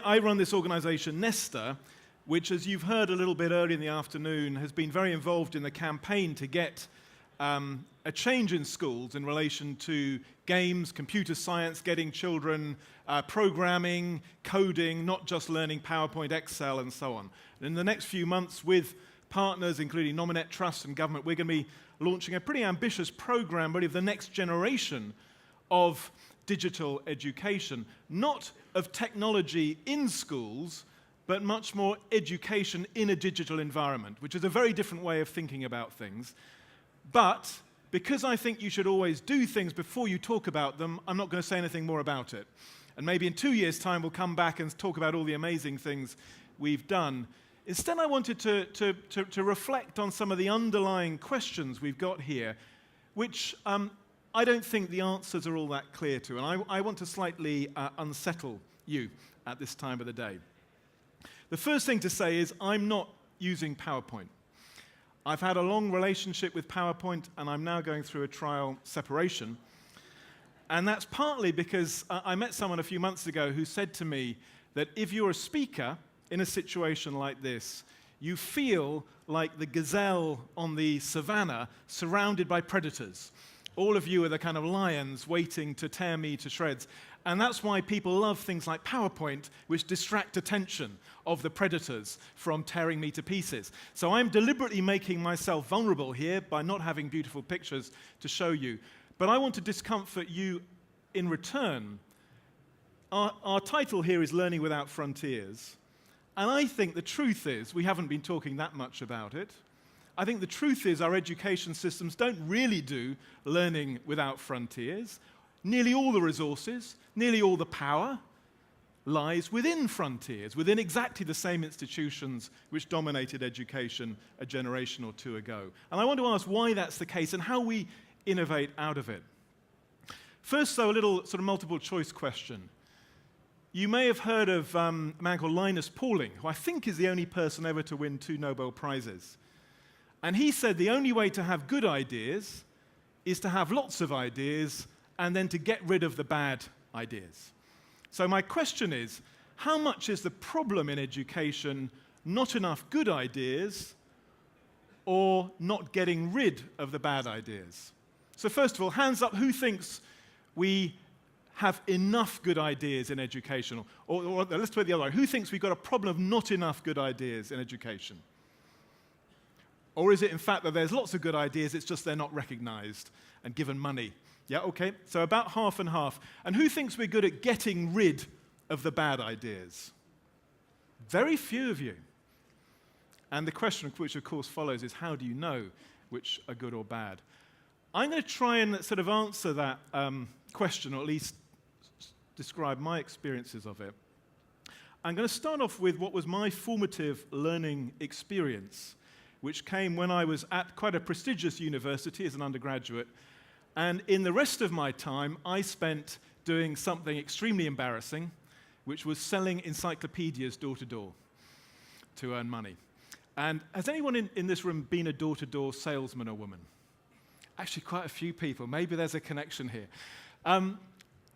I run this organization, NESTA, which, as you've heard a little bit earlier in the afternoon, has been very involved in the campaign to get a change in schools in relation to games, computer science, getting children programming, coding, not just learning PowerPoint, Excel, and so on. And in the next few months, with partners, including Nominet Trust and government, we're going to be launching a pretty ambitious program, really, of the next generation of digital education, not of technology in schools, but much more education in a digital environment, which is a very different way of thinking about things. But because I think you should always do things before you talk about them, I'm not going to say anything more about it. And maybe in 2 years' time, we'll come back and talk about all the amazing things we've done. Instead, I wanted to reflect on some of the underlying questions we've got here, which I don't think the answers are all that clear to, and I want to slightly unsettle you at this time of the day. The first thing to say is I'm not using PowerPoint. I've had a long relationship with PowerPoint, and I'm now going through a trial separation. And that's partly because I met someone a few months ago who said to me that if you're a speaker in a situation like this, you feel like the gazelle on the savannah surrounded by predators. All of you are the kind of lions waiting to tear me to shreds. And that's why people love things like PowerPoint, which distract attention of the predators from tearing me to pieces. So I'm deliberately making myself vulnerable here by not having beautiful pictures to show you. But I want to discomfort you in return. Our title here is Learning Without Frontiers. And I think the truth is, we haven't been talking that much about it, I think the truth is our education systems don't really do learning without frontiers. Nearly all the resources, nearly all the power lies within frontiers, within exactly the same institutions which dominated education a generation or two ago. And I want to ask why that's the case and how we innovate out of it. First, though, a little sort of multiple choice question. You may have heard of a man called Linus Pauling, who I think is the only person ever to win 2 Nobel Prizes. And he said the only way to have good ideas is to have lots of ideas and then to get rid of the bad ideas. So my question is, how much is the problem in education not enough good ideas or not getting rid of the bad ideas? So first of all, hands up, who thinks we have enough good ideas in education? Or let's put it the other way. Who thinks we've got a problem of not enough good ideas in education? Or is it, in fact, that there's lots of good ideas, it's just they're not recognized and given money? Yeah, okay, so about half and half. And who thinks we're good at getting rid of the bad ideas? Very few of you. And the question which, of course, follows is, how do you know which are good or bad? I'm going to try and sort of answer that question, or at least describe my experiences of it. I'm going to start off with what was my formative learning experience, which came when I was at quite a prestigious university as an undergraduate. And in the rest of my time, I spent doing something extremely embarrassing, which was selling encyclopedias door to door to earn money. And has anyone in this room been a door-to-door salesman or woman? Actually, quite a few people. Maybe there's a connection here.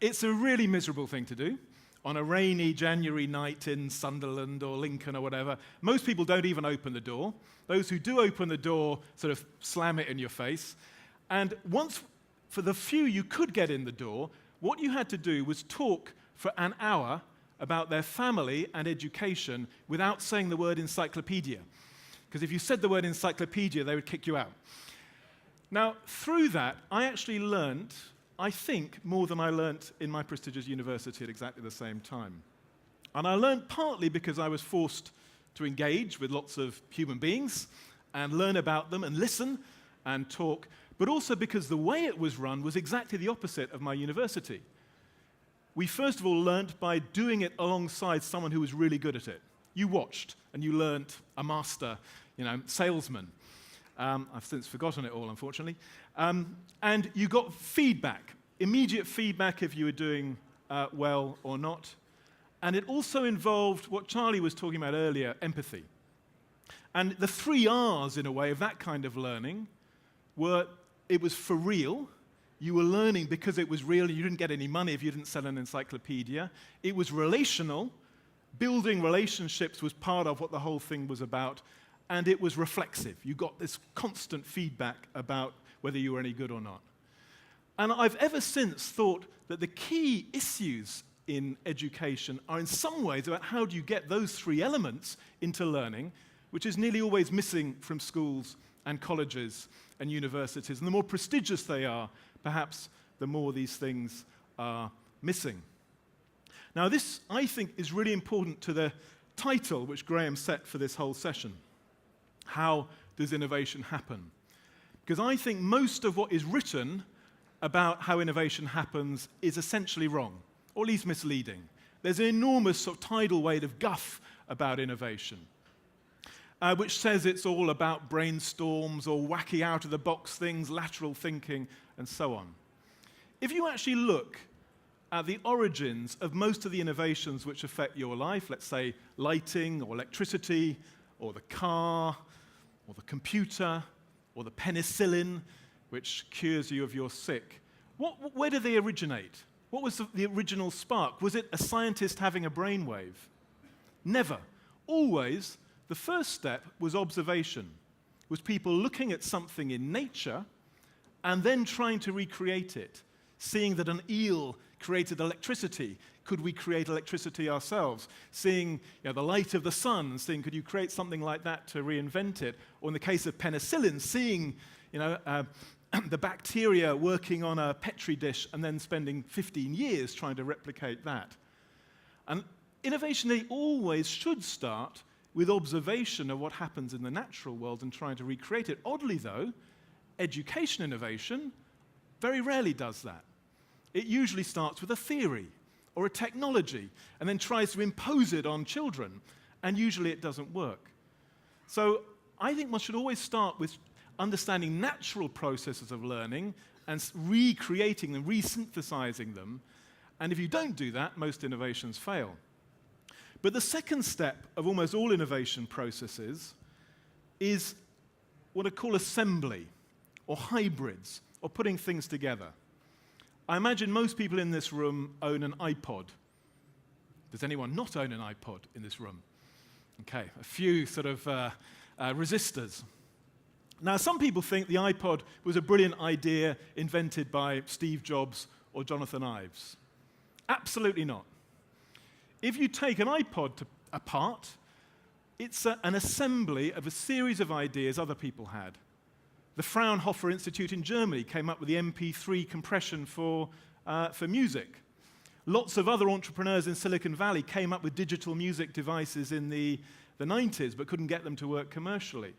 It's a really miserable thing to do on a rainy January night in Sunderland or Lincoln or whatever. Most people don't even open the door. Those who do open the door sort of slam it in your face. And once, for the few you could get in the door, what you had to do was talk for an hour about their family and education without saying the word encyclopedia. Because if you said the word encyclopedia, they would kick you out. Now, through that, I actually learned, I think, more than I learnt in my prestigious university at exactly the same time. And I learned partly because I was forced to engage with lots of human beings and learn about them and listen and talk, but also because the way it was run was exactly the opposite of my university. We first of all learned by doing it alongside someone who was really good at it. You watched and you learnt a master, salesman. I've since forgotten it all, unfortunately. And you got feedback, immediate feedback if you were doing well or not. And it also involved what Charlie was talking about earlier, empathy. And the 3 R's, in a way, of that kind of learning were, it was for real. You were learning because it was real. You didn't get any money if you didn't sell an encyclopedia. It was relational, building relationships was part of what the whole thing was about, and it was reflexive. You got this constant feedback about whether you were any good or not. And I've ever since thought that the key issues in education are in some ways about how do you get those three elements into learning, which is nearly always missing from schools and colleges and universities. And the more prestigious they are, perhaps the more these things are missing. Now this, I think, is really important to the title which Graham set for this whole session. How does innovation happen? Because I think most of what is written about how innovation happens is essentially wrong, or at least misleading. There's an enormous sort of tidal wave of guff about innovation, which says it's all about brainstorms or wacky out-of-the-box things, lateral thinking, and so on. If you actually look at the origins of most of the innovations which affect your life, let's say lighting or electricity or the car or the computer or the penicillin, which cures you if you're sick, where do they originate? What was the original spark? Was it a scientist having a brainwave? Never. Always, the first step was observation, was people looking at something in nature and then trying to recreate it, seeing that an eel created electricity. Could we create electricity ourselves? Seeing the light of the sun and seeing, could you create something like that to reinvent it? Or in the case of penicillin, seeing the bacteria working on a Petri dish and then spending 15 years trying to replicate that. And innovation, they always should start with observation of what happens in the natural world and trying to recreate it. Oddly, though, education innovation very rarely does that. It usually starts with a theory or a technology and then tries to impose it on children, and usually it doesn't work. So I think one should always start with understanding natural processes of learning and recreating them, resynthesizing them, and if you don't do that, most innovations fail. But the second step of almost all innovation processes is what I call assembly, or hybrids, or putting things together. I imagine most people in this room own an iPod. Does anyone not own an iPod in this room? Okay, a few sort of resistors. Now, some people think the iPod was a brilliant idea invented by Steve Jobs or Jonathan Ives. Absolutely not. If you take an iPod apart, it's an assembly of a series of ideas other people had. The Fraunhofer Institute in Germany came up with the MP3 compression for music. Lots of other entrepreneurs in Silicon Valley came up with digital music devices in the 90s, but couldn't get them to work commercially.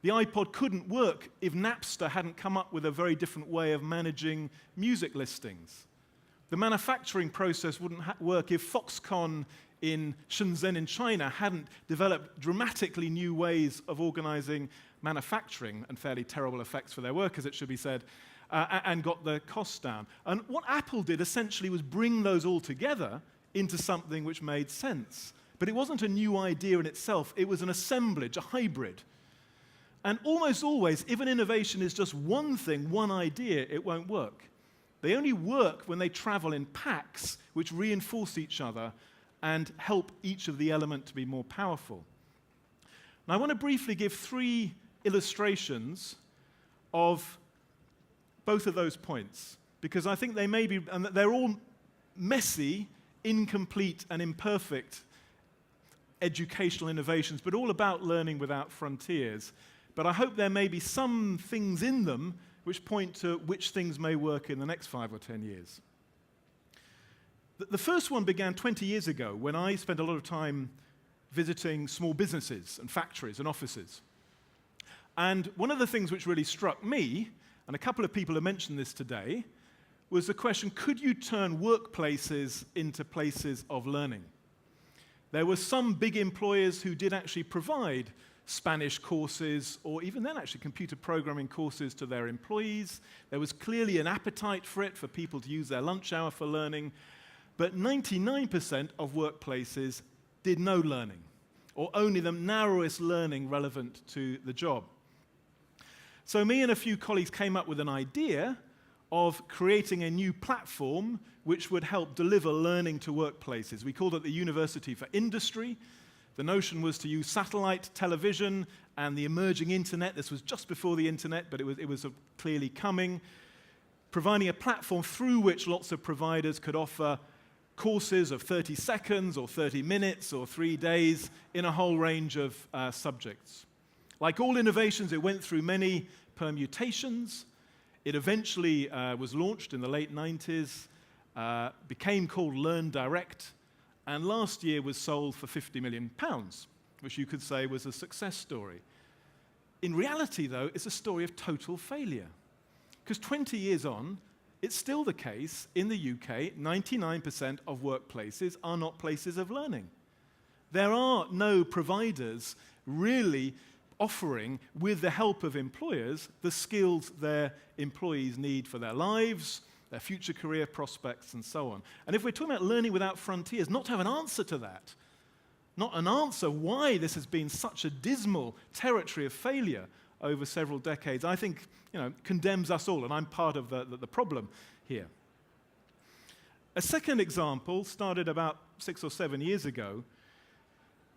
The iPod couldn't work if Napster hadn't come up with a very different way of managing music listings. The manufacturing process wouldn't work if Foxconn in Shenzhen in China hadn't developed dramatically new ways of organizing manufacturing, and fairly terrible effects for their workers, it should be said, and got the costs down. And what Apple did essentially was bring those all together into something which made sense. But it wasn't a new idea in itself, it was an assemblage, a hybrid. And almost always, if an innovation is just one thing, one idea, it won't work. They only work when they travel in packs which reinforce each other and help each of the elements to be more powerful. Now, I want to briefly give 3 illustrations of both of those points, because I think they may be, and they're all messy, incomplete, and imperfect educational innovations, but all about learning without frontiers. But I hope there may be some things in them which point to which things may work in the next 5 or 10 years. The first one began 20 years ago when I spent a lot of time visiting small businesses and factories and offices. And one of the things which really struck me, and a couple of people have mentioned this today, was the question, could you turn workplaces into places of learning? There were some big employers who did actually provide Spanish courses, or even then actually computer programming courses to their employees. There was clearly an appetite for it, for people to use their lunch hour for learning. But 99% of workplaces did no learning, or only the narrowest learning relevant to the job. So me and a few colleagues came up with an idea of creating a new platform which would help deliver learning to workplaces. We called it the University for Industry. The notion was to use satellite television and the emerging internet. This was just before the internet, but it was clearly coming, providing a platform through which lots of providers could offer courses of 30 seconds or 30 minutes or 3 days in a whole range of subjects. Like all innovations, it went through many permutations. It eventually was launched in the late 90s, became called Learn Direct, and last year was sold for £50 million, which you could say was a success story. In reality, though, it's a story of total failure. Because 20 years on, it's still the case in the UK, 99% of workplaces are not places of learning. There are no providers really offering, with the help of employers, the skills their employees need for their lives, their future career prospects, and so on. And if we're talking about learning without frontiers, not to have an answer to that, not an answer why this has been such a dismal territory of failure over several decades, I think condemns us all, and I'm part of the problem here. A second example started about 6 or 7 years ago,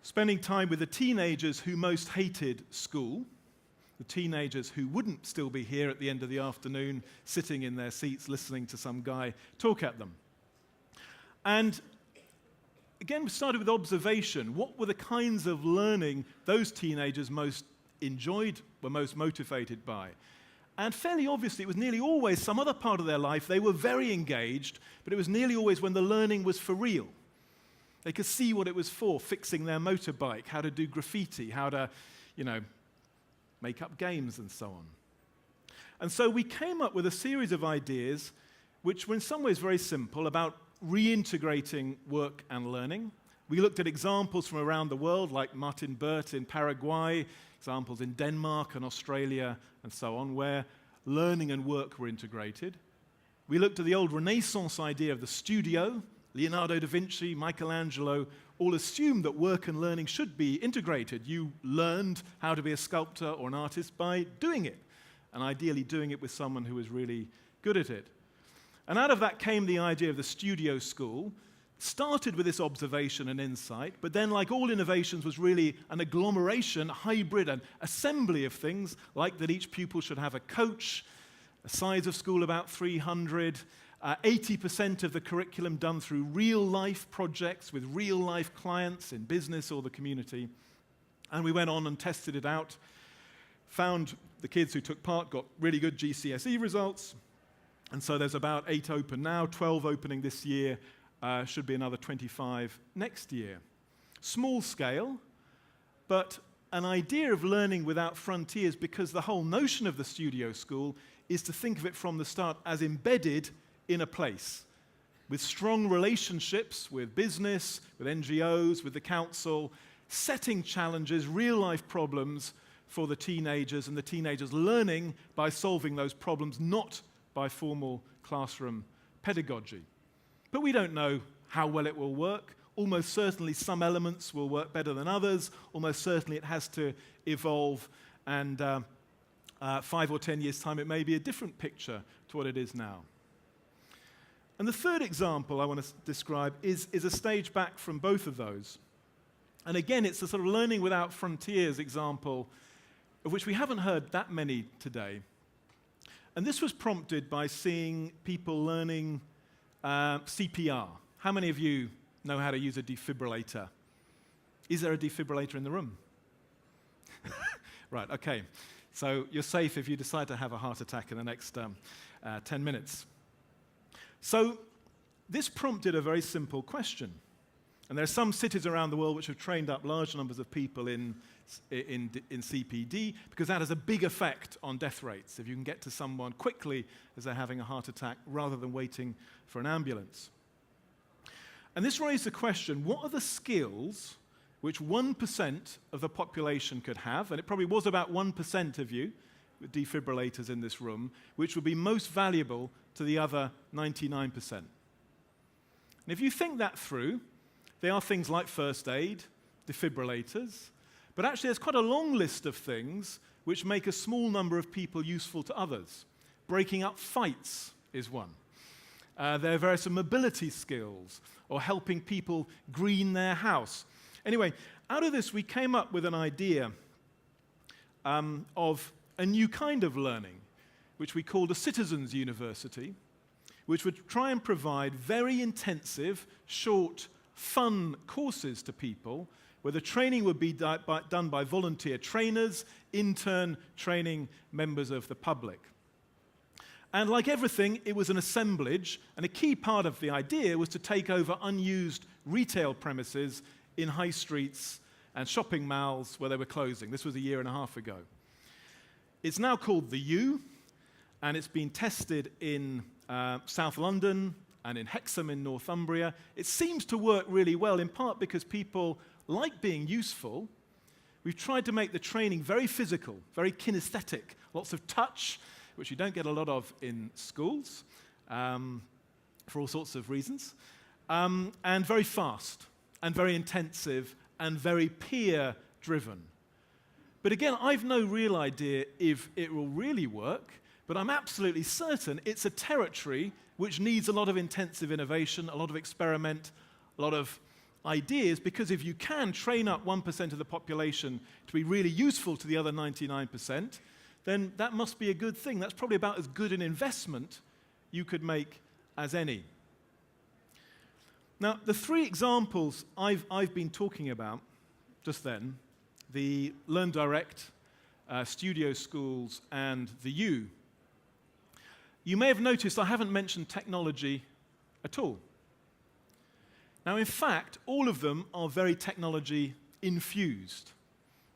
spending time with the teenagers who most hated school, the teenagers who wouldn't still be here at the end of the afternoon, sitting in their seats listening to some guy talk at them. And again, we started with observation. What were the kinds of learning those teenagers most enjoyed, were most motivated by? And fairly obviously, it was nearly always some other part of their life. They were very engaged, but it was nearly always when the learning was for real. They could see what it was for, fixing their motorbike, how to do graffiti, how to, make up games and so on. And so we came up with a series of ideas which were in some ways very simple about reintegrating work and learning. We looked at examples from around the world, like Martin Burt in Paraguay, examples in Denmark and Australia and so on, where learning and work were integrated. We looked at the old Renaissance idea of the studio. Leonardo da Vinci, Michelangelo, all assumed that work and learning should be integrated. You learned how to be a sculptor or an artist by doing it, and ideally doing it with someone who was really good at it. And out of that came the idea of the studio school. Started with this observation and insight, but then, like all innovations, was really an agglomeration, a hybrid, an assembly of things, like that each pupil should have a coach, a size of school about 300, 80% of the curriculum done through real-life projects with real-life clients in business or the community. And we went on and tested it out, found the kids who took part got really good GCSE results, and so there's about 8 open now, 12 opening this year, should be another 25 next year. Small scale, but an idea of learning without frontiers, because the whole notion of the studio school is to think of it from the start as embedded in a place, with strong relationships with business, with NGOs, with the council, setting challenges, real-life problems for the teenagers, and the teenagers learning by solving those problems, not by formal classroom pedagogy. But we don't know how well it will work. Almost certainly some elements will work better than others. Almost certainly it has to evolve, and 5 or 10 years' time it may be a different picture to what it is now. And the third example I want to describe is a stage back from both of those. And again, it's a sort of learning without frontiers example, of which we haven't heard that many today. And this was prompted by seeing people learning CPR. How many of you know how to use a defibrillator? Is there a defibrillator in the room? Right, okay. So you're safe if you decide to have a heart attack in the next 10 minutes. So this prompted a very simple question. And there are some cities around the world which have trained up large numbers of people in CPD, because that has a big effect on death rates, if you can get to someone quickly as they're having a heart attack rather than waiting for an ambulance. And this raised the question, what are the skills which 1% of the population could have, and it probably was about 1% of you with defibrillators in this room, which would be most valuable to the other 99%. And if you think that through, they are things like first aid, defibrillators, but actually there's quite a long list of things which make a small number of people useful to others. Breaking up fights is one. There are various mobility skills, or helping people green their house. Anyway, out of this we came up with an idea of a new kind of learning, which we called a citizens' university, which would try and provide very intensive, short, fun courses to people, where the training would be done by volunteer trainers, intern training members of the public. And like everything, it was an assemblage, and a key part of the idea was to take over unused retail premises in high streets and shopping malls where they were closing. This was a year and a half ago. It's now called the U, and it's been tested in South London and in Hexham in Northumbria. It seems to work really well, in part because people like being useful. We've tried to make the training very physical, very kinesthetic, lots of touch, which you don't get a lot of in schools for all sorts of reasons, and very fast, and very intensive, and very peer-driven. But again, I've no real idea if it will really work, but I'm absolutely certain it's a territory which needs a lot of intensive innovation, a lot of experiment, a lot of ideas, because if you can train up 1% of the population to be really useful to the other 99%, then that must be a good thing. That's probably about as good an investment you could make as any. Now, the three examples I've been talking about just then, the Learn Direct, Studio Schools, and the U, you may have noticed I haven't mentioned technology at all. Now, in fact, all of them are very technology infused.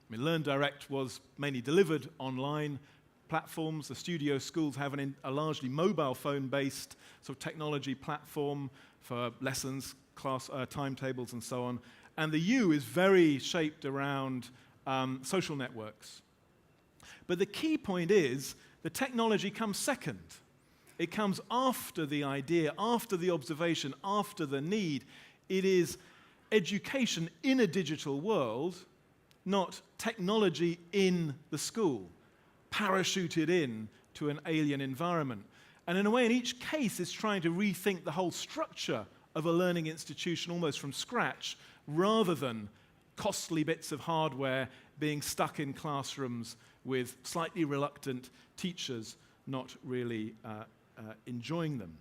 I mean, Learn Direct was mainly delivered online platforms. The Studio Schools have a largely mobile phone-based sort of technology platform for lessons, class timetables, and so on. And the U is very shaped around social networks. But the key point is the technology comes second. It comes after the idea, after the observation, after the need. It is education in a digital world, not technology in the school, parachuted in to an alien environment. And in a way, in each case, it's trying to rethink the whole structure of a learning institution almost from scratch, rather than costly bits of hardware being stuck in classrooms with slightly reluctant teachers not really enjoying them.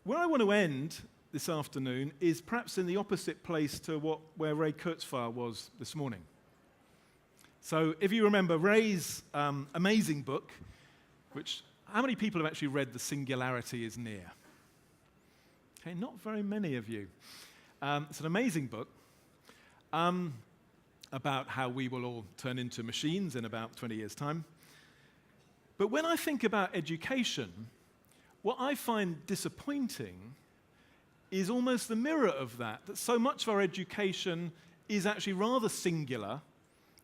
Where I want to end this afternoon is perhaps in the opposite place to where Ray Kurzweil was this morning. So if you remember Ray's amazing book, which, how many people have actually read The Singularity is Near? Okay, not very many of you. It's an amazing book about how we will all turn into machines in about 20 years' time. But when I think about education, what I find disappointing is almost the mirror of that so much of our education is actually rather singular.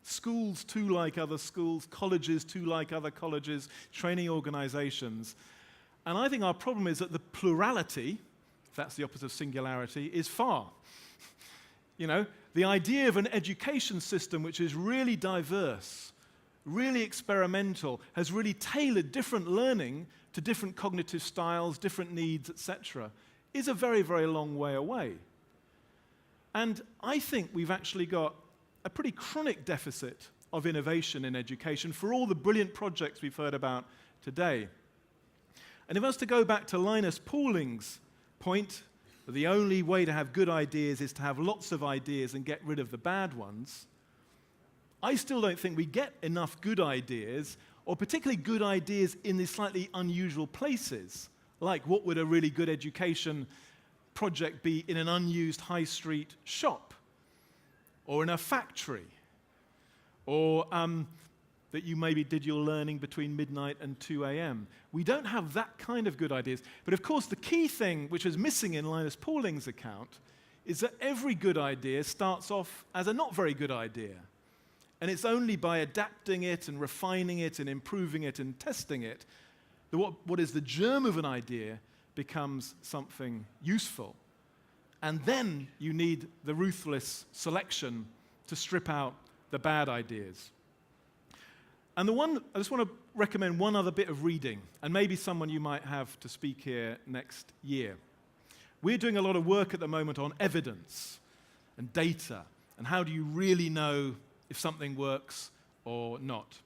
Schools too like other schools, colleges too like other colleges, training organizations. And I think our problem is that the plurality, if that's the opposite of singularity, is far. You know, the idea of an education system which is really diverse, really experimental, has really tailored different learning to different cognitive styles, different needs, etc., is a very, very long way away. And I think we've actually got a pretty chronic deficit of innovation in education for all the brilliant projects we've heard about today. And if I was to go back to Linus Pauling's point that the only way to have good ideas is to have lots of ideas and get rid of the bad ones, I still don't think we get enough good ideas, or particularly good ideas in these slightly unusual places, like what would a really good education project be in an unused high street shop, or in a factory, or that you maybe did your learning between midnight and 2 a.m. We don't have that kind of good ideas. But of course, the key thing which is missing in Linus Pauling's account is that every good idea starts off as a not very good idea. And it's only by adapting it and refining it and improving it and testing it that what is the germ of an idea becomes something useful. And then you need the ruthless selection to strip out the bad ideas. And I just want to recommend one other bit of reading, and maybe someone you might have to speak here next year. We're doing a lot of work at the moment on evidence and data, and how do you really know if something works or not.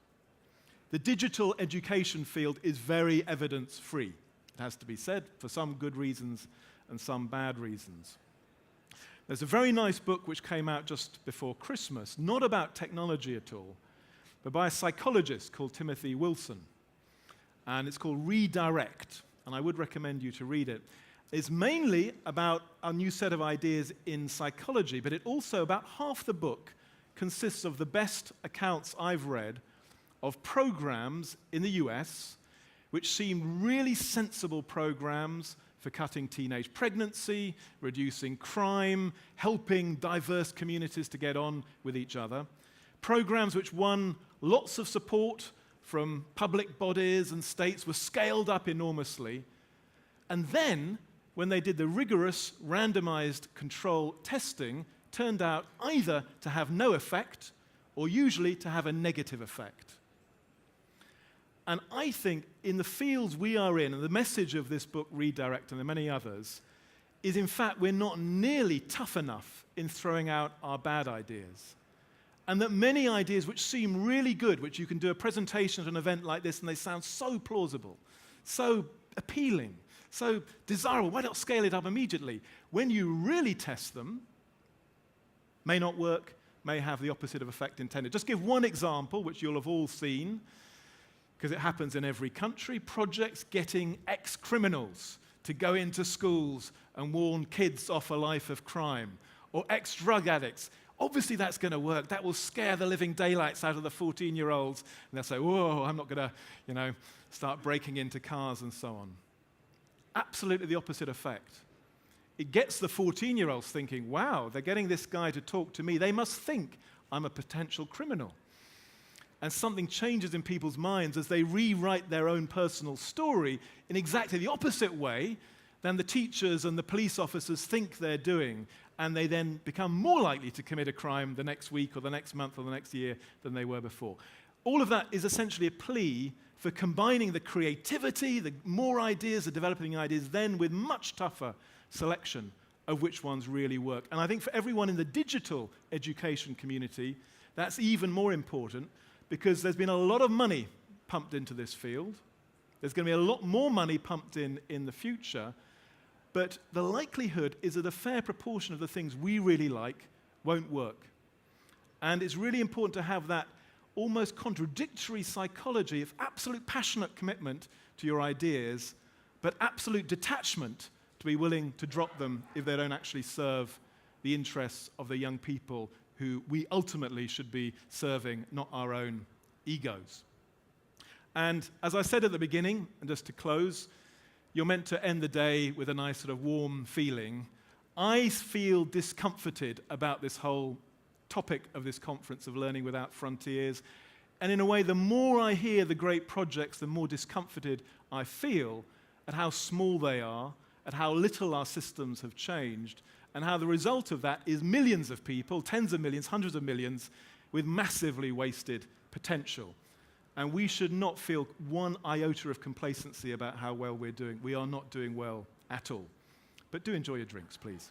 The digital education field is very evidence-free. It has to be said, for some good reasons and some bad reasons. There's a very nice book which came out just before Christmas, not about technology at all, but by a psychologist called Timothy Wilson. And it's called Redirect, and I would recommend you to read it. It's mainly about a new set of ideas in psychology, but it also, about half the book, consists of the best accounts I've read of programs in the US which seem really sensible programs for cutting teenage pregnancy, reducing crime, helping diverse communities to get on with each other. Programs which won lots of support from public bodies and states, were scaled up enormously. And then, when they did the rigorous randomized control testing, turned out either to have no effect or usually to have a negative effect. And I think in the fields we are in, and the message of this book, Redirect, and the many others, is in fact we're not nearly tough enough in throwing out our bad ideas. And that many ideas which seem really good, which you can do a presentation at an event like this and they sound so plausible, so appealing, so desirable, why not scale it up immediately? When you really test them, may not work, may have the opposite of effect intended. Just give one example, which you'll have all seen, because it happens in every country, projects getting ex-criminals to go into schools and warn kids off a life of crime, or ex-drug addicts. Obviously that's going to work. That will scare the living daylights out of the 14-year-olds, and they'll say, whoa, I'm not going to, start breaking into cars and so on. Absolutely the opposite effect. It gets the 14-year-olds thinking, wow, they're getting this guy to talk to me. They must think I'm a potential criminal. And something changes in people's minds as they rewrite their own personal story in exactly the opposite way than the teachers and the police officers think they're doing, and they then become more likely to commit a crime the next week or the next month or the next year than they were before. All of that is essentially a plea for combining the creativity, the more ideas, the developing ideas, then with much tougher selection of which ones really work. And I think for everyone in the digital education community, that's even more important, because there's been a lot of money pumped into this field. There's going to be a lot more money pumped in the future, but the likelihood is that a fair proportion of the things we really like won't work. And it's really important to have that almost contradictory psychology of absolute passionate commitment to your ideas, but absolute detachment to be willing to drop them if they don't actually serve the interests of the young people who we ultimately should be serving, not our own egos. And as I said at the beginning, and just to close, you're meant to end the day with a nice sort of warm feeling. I feel discomforted about this whole topic of this conference of Learning Without Frontiers. And in a way, the more I hear the great projects, the more discomforted I feel at how small they are, at how little our systems have changed, and how the result of that is millions of people, tens of millions, hundreds of millions, with massively wasted potential. And we should not feel one iota of complacency about how well we're doing. We are not doing well at all. But do enjoy your drinks, please.